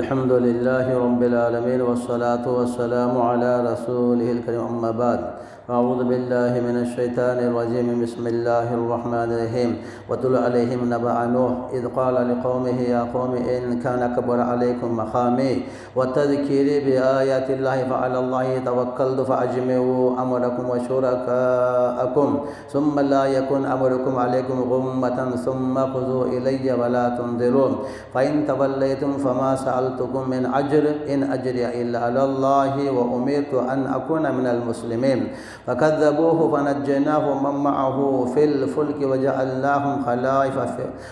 الحمد لله رب العالمين والصلاة والسلام على رسوله الكريم أما بعد أعوذ بالله من الشيطان الرجيم بسم الله الرحمن الرحيم واتل عليهم نبأ نوح إذ قال لقومه يا قوم إن كان كبر عليكم مقامي وتذكيري بآيات الله فعلى الله توكلت فأجمعوا أمركم وشركاءكم ثم لا يكن أمركم عليكم غمة ثم خذوا إلي ولا تنظرون فإن توليتم فما سألتكم من أجر إن أجري إلا على الله وأمرت أن أكون من المسلمين فكذبوه فنجيناه ومن معه في الفلك وجعلناهم خلائف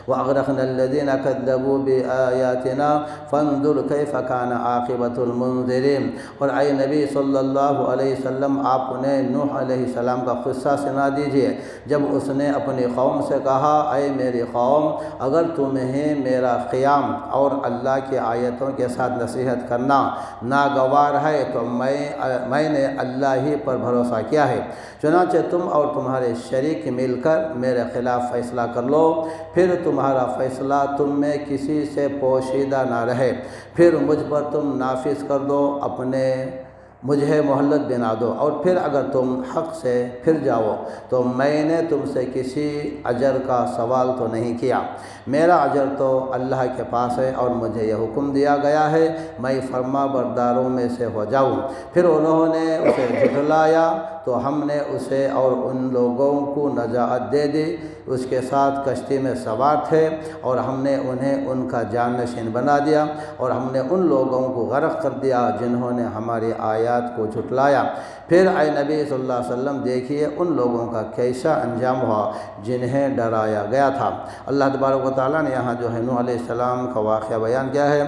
وأغرقنا الذين كذبوا بآياتنا فانظر كيف كان عاقبة المنذرين۔ اور اے نبی صلی اللہ علیہ وسلم آپ نے نوح علیہ السلام کا قصہ سنا دیجئے جب اس نے اپنی قوم سے کہا اے میری قوم اگر تمہیں میرا قیام اور اللہ کی آیتوں کے ساتھ نصیحت کرنا ناگوار ہے تو میں نے اللہ ہی پر بھروسہ کیا ہے، چنانچہ تم اور تمہارے شریک مل کر میرے خلاف فیصلہ کر لو، پھر تمہارا فیصلہ تم میں کسی سے پوشیدہ نہ رہے، پھر مجھ پر تم نافذ کر دو، مجھے مہلت بنا دو، اور پھر اگر تم حق سے پھر جاؤ تو میں نے تم سے کسی اجر کا سوال تو نہیں کیا، میرا اجر تو اللہ کے پاس ہے اور مجھے یہ حکم دیا گیا ہے میں فرما برداروں میں سے ہو جاؤں۔ پھر انہوں نے اسے جھٹلایا تو ہم نے اسے اور ان لوگوں کو نجات دے دی اس کے ساتھ کشتی میں سوار تھے، اور ہم نے انہیں ان کا جانشین بنا دیا، اور ہم نے ان لوگوں کو غرق کر دیا جنہوں نے ہماری آیات کو جھٹلایا۔ پھر اے نبی صلی اللہ علیہ وسلم دیکھیے ان لوگوں کا کیسا انجام ہوا جنہیں ڈرایا گیا تھا۔ اللہ تبارک و تعالیٰ نے یہاں جو ہے نوح علیہ السلام کا واقعہ بیان کیا ہے۔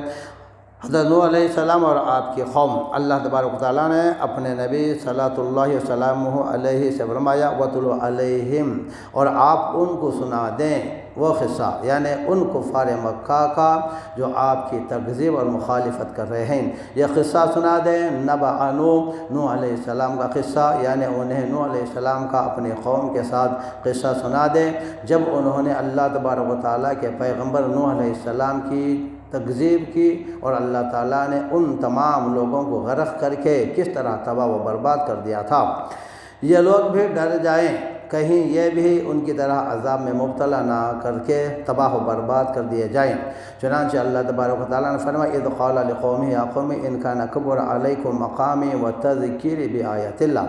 حضرت نوح علیہ السلام اور آپ کی قوم، اللہ تبارک و تعالیٰ نے اپنے نبی صلی اللہ وسلم علیہ سے فرمایا وَاتْلُ عَلَيْهِمْ، اور آپ ان کو سنا دیں وہ قصہ، یعنی ان کفار مکہ کا جو آپ کی تکذیب اور مخالفت کر رہے ہیں، یہ قصہ سنا دیں نبأ نوح علیہ السلام کا قصہ، یعنی انہیں نوح علیہ السلام کا اپنی قوم کے ساتھ قصہ سنا دیں جب انہوں نے اللہ تبارک و تعالیٰ کے پیغمبر نوح علیہ السلام کی تکذیب کی، اور اللہ تعالیٰ نے ان تمام لوگوں کو غرق کر کے کس طرح تباہ و برباد کر دیا تھا۔ یہ لوگ بھی ڈر جائیں کہیں یہ بھی ان کی طرح عذاب میں مبتلا نہ کر کے تباہ و برباد کر دیے جائیں۔ چنانچہ اللہ تبارک و تعالیٰ نے فرمایا اذ قال لقومه یا قوم ان كان كبر عليكم مقامي وتذكيري بآيات اللہ،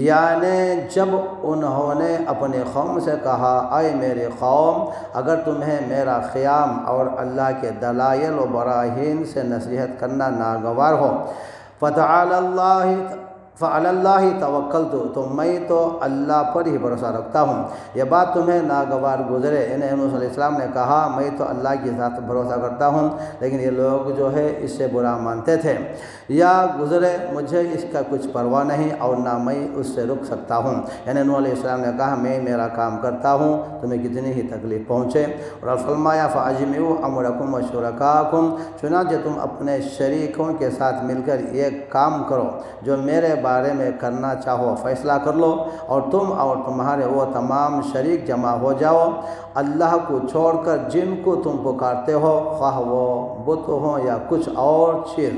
یعنی جب انہوں نے اپنی قوم سے کہا اے میری قوم اگر تمہیں میرا قیام اور اللہ کے دلائل و براہین سے نصیحت کرنا ناگوار ہو فعلی اللہ توکلت، تو میں تو اللہ پر ہی بھروسہ رکھتا ہوں۔ یہ بات تمہیں ناگوار گزرے، انہیں نوح علیہ السلام نے کہا میں تو اللہ کی ذات پر بھروسہ کرتا ہوں، لیکن یہ لوگ جو ہے اس سے برا مانتے تھے، یا گزرے مجھے اس کا کچھ پرواہ نہیں اور نہ میں اس سے رک سکتا ہوں۔ یعنی نوح علیہ السلام نے کہا میں میرا کام کرتا ہوں، تمہیں کتنی ہی تکلیف پہنچے، اور فرمایا فَأَجْمِعُوا أَمْرَكُمْ وَشُرَكَاءَكُمْ، چنانچہ تم اپنے شریکوں کے ساتھ مل کر یہ کام کرو جو میرے بارے میں کرنا چاہو فیصلہ کر لو، اور تم اور تمہارے وہ تمام شریک جمع ہو جاؤ اللہ کو چھوڑ کر جن کو تم پکارتے ہو، خواہ وہ بت ہوں یا کچھ اور چیز۔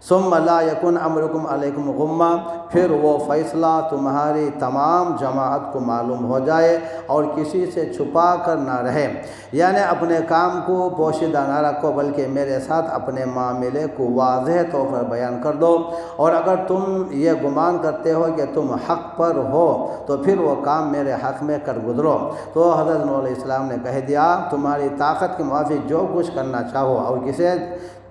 ثم لا یکن امرکم علیکم غمہ، پھر وہ فیصلہ تمہاری تمام جماعت کو معلوم ہو جائے اور کسی سے چھپا کر نہ رہے، یعنی اپنے کام کو پوشیدہ نہ رکھو بلکہ میرے ساتھ اپنے معاملے کو واضح طور پر بیان کر دو، اور اگر تم یہ گمان کرتے ہو کہ تم حق پر ہو تو پھر وہ کام میرے حق میں کر گزرو۔ تو حضرت نوح علیہ السلام نے کہہ دیا تمہاری طاقت کے موافق جو کچھ کرنا چاہو اور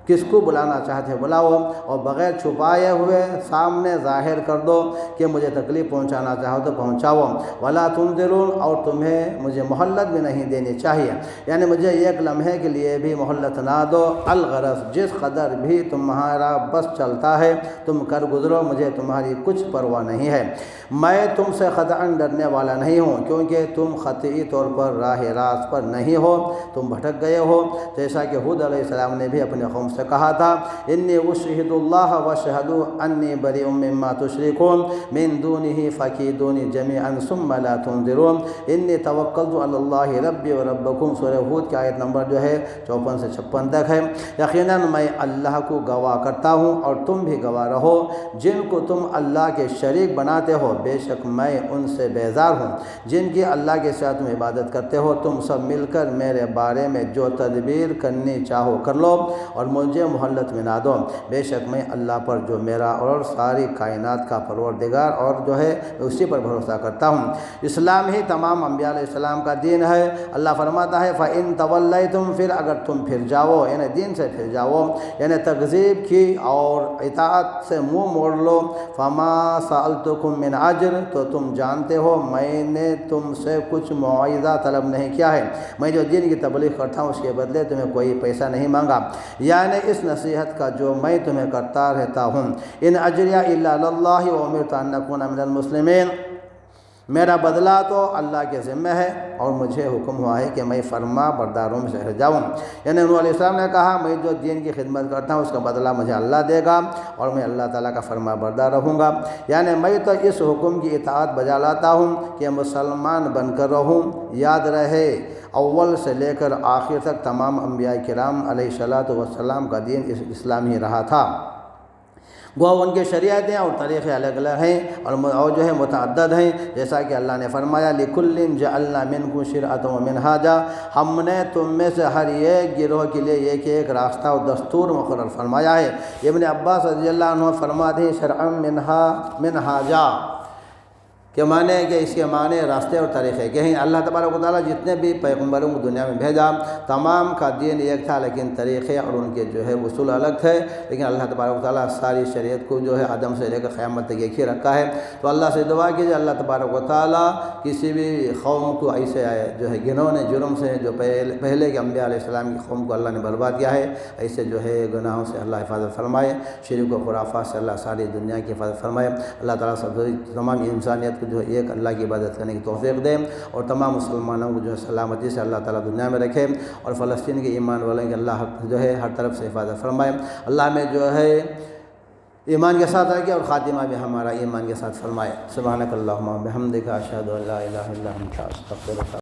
کس کو بلانا چاہتے بلاؤ، اور بغیر چھپائے ہوئے سامنے ظاہر کر دو کہ مجھے تکلیف پہنچانا چاہو تو پہنچاؤ، ولا تنظرون، اور تمہیں مجھے مہلت بھی نہیں دینی چاہیے، یعنی مجھے ایک لمحے کے لیے بھی مہلت نہ دو، الغرض جس قدر بھی تمہارا بس چلتا ہے تم کر گزرو، مجھے تمہاری کچھ پرواہ نہیں ہے، میں تم سے قطعاً ڈرنے والا نہیں ہوں کیونکہ تم قطعی طور پر راہ راست پر نہیں ہو، تم بھٹک گئے ہو، جیسا کہ ہود علیہ السلام نے بھی اپنے قوم سے سے کہا تھا انی اشہد اللہ واشہدوا انی بریء مما تشرکون من دونہ فکیدونی جمیعا ثم لا تنظرون انی توکلت علی اللہ ربی و ربکم۔ سورہ ہود کی آیت نمبر جو ہے 54 سے 56 تک ہے۔ یقیناً میں اللہ کو گواہ کرتا ہوں اور تم بھی گواہ رہو، جن کو تم اللہ کے شریک بناتے ہو بے شک میں ان سے بیزار ہوں، جن کی اللہ کے ساتھ تم عبادت کرتے ہو۔ تم سب مل کر میرے بارے میں جو تدبیر کرنی چاہو کر لو اور مجھے مہلت میں نہ دو، بے شک میں اللہ پر جو میرا اور ساری کائنات کا پروردگار اور جو ہے اسی پر بھروسہ کرتا ہوں۔ اسلام ہی تمام انبیاء علیہ السلام کا دین ہے۔ اللہ فرماتا ہے فَإِن تَوَلَّيْتُمْ، پھر اگر تم پھر جاؤ، یعنی دین سے پھر جاؤ، یعنی تکذیب کی اور اطاعت سے منہ موڑ لو، فَمَا سَأَلْتُكُم مِّنْ أَجْرٍ، تو تم جانتے ہو میں نے تم سے کچھ معاوضہ طلب نہیں کیا ہے، میں جو دین کی تبلیغ کرتا ہوں اس کے بدلے تمہیں کوئی پیسہ نہیں مانگا، یعنی اس نصیحت کا جو میں تمہیں کرتا رہتا ہوں۔ ان اجریہ الا اللہ وامرت ان اکون من المسلمین، میرا بدلہ تو اللہ کے ذمہ ہے اور مجھے حکم ہوا ہے کہ میں فرما برداروں میں سے جاؤں۔ یعنی نوح علیہ السلام نے کہا میں جو دین کی خدمت کرتا ہوں اس کا بدلہ مجھے اللہ دے گا اور میں اللہ تعالیٰ کا فرما بردار رہوں گا، یعنی میں تو اس حکم کی اطاعت بجا لاتا ہوں کہ مسلمان بن کر رہوں۔ یاد رہے اول سے لے کر آخر تک تمام انبیاء کرام علیہ السلام کا دین اسلام ہی رہا تھا۔ وہ ان کے شریعتیں اور طریقے الگ الگ ہیں اور جو ہے متعدد ہیں، جیسا کہ اللہ نے فرمایا لِكُلٍّ جَعَلْنَا مِنْكُمْ شِرْعَةً وَمِنْهَاجًا، ہم نے تم میں سے ہر ایک گروہ کے لیے ایک راستہ اور دستور مقرر فرمایا ہے۔ ابن عباس رضی اللہ عنہ فرماتے ہیں شرعا منہاجا کہ معنی ہے کہ اس کے معنی راستے اور طریقے کے ہیں۔ اللہ تبارک و تعالیٰ جتنے بھی پیغمبروں کو دنیا میں بھیجا تمام کا دین ایک تھا، لیکن طریقے اور ان کے جو ہے اصول الگ تھے، لیکن اللہ تبارک و تعالیٰ ساری شریعت کو جو ہے آدم سے لے کر قیامت تک ایک ہی رکھا ہے۔ تو اللہ سے دعا کیجیے اللہ تبارک و تعالیٰ کسی بھی قوم کو ایسے جو ہے گناہوں جرم سے جو پہلے کے انبیاء علیہ السلام کی قوم کو اللہ نے برباد کیا ہے، ایسے جو ہے گناہوں سے اللہ حفاظت فرمائے، شرک و خرافات سے اللہ ساری دنیا کی حفاظت فرمائے۔ اللہ تعالیٰ تمام انسانیت کو جو ہے ایک اللہ کی عبادت کرنے کی توفیق دے اور تمام مسلمانوں کو جو ہے سلامتی سے اللہ تعالیٰ دنیا میں رکھے، اور فلسطین کے ایمان والوں کی اللہ جو ہے ہر طرف سے حفاظت فرمائے۔ اللہ میں جو ہے ایمان کے ساتھ رکھے اور خاتمہ بھی ہمارا ایمان کے ساتھ فرمائے۔ سبحانک اللہم و بحمدک اشہد ان لا الہ الا انت استغفرک۔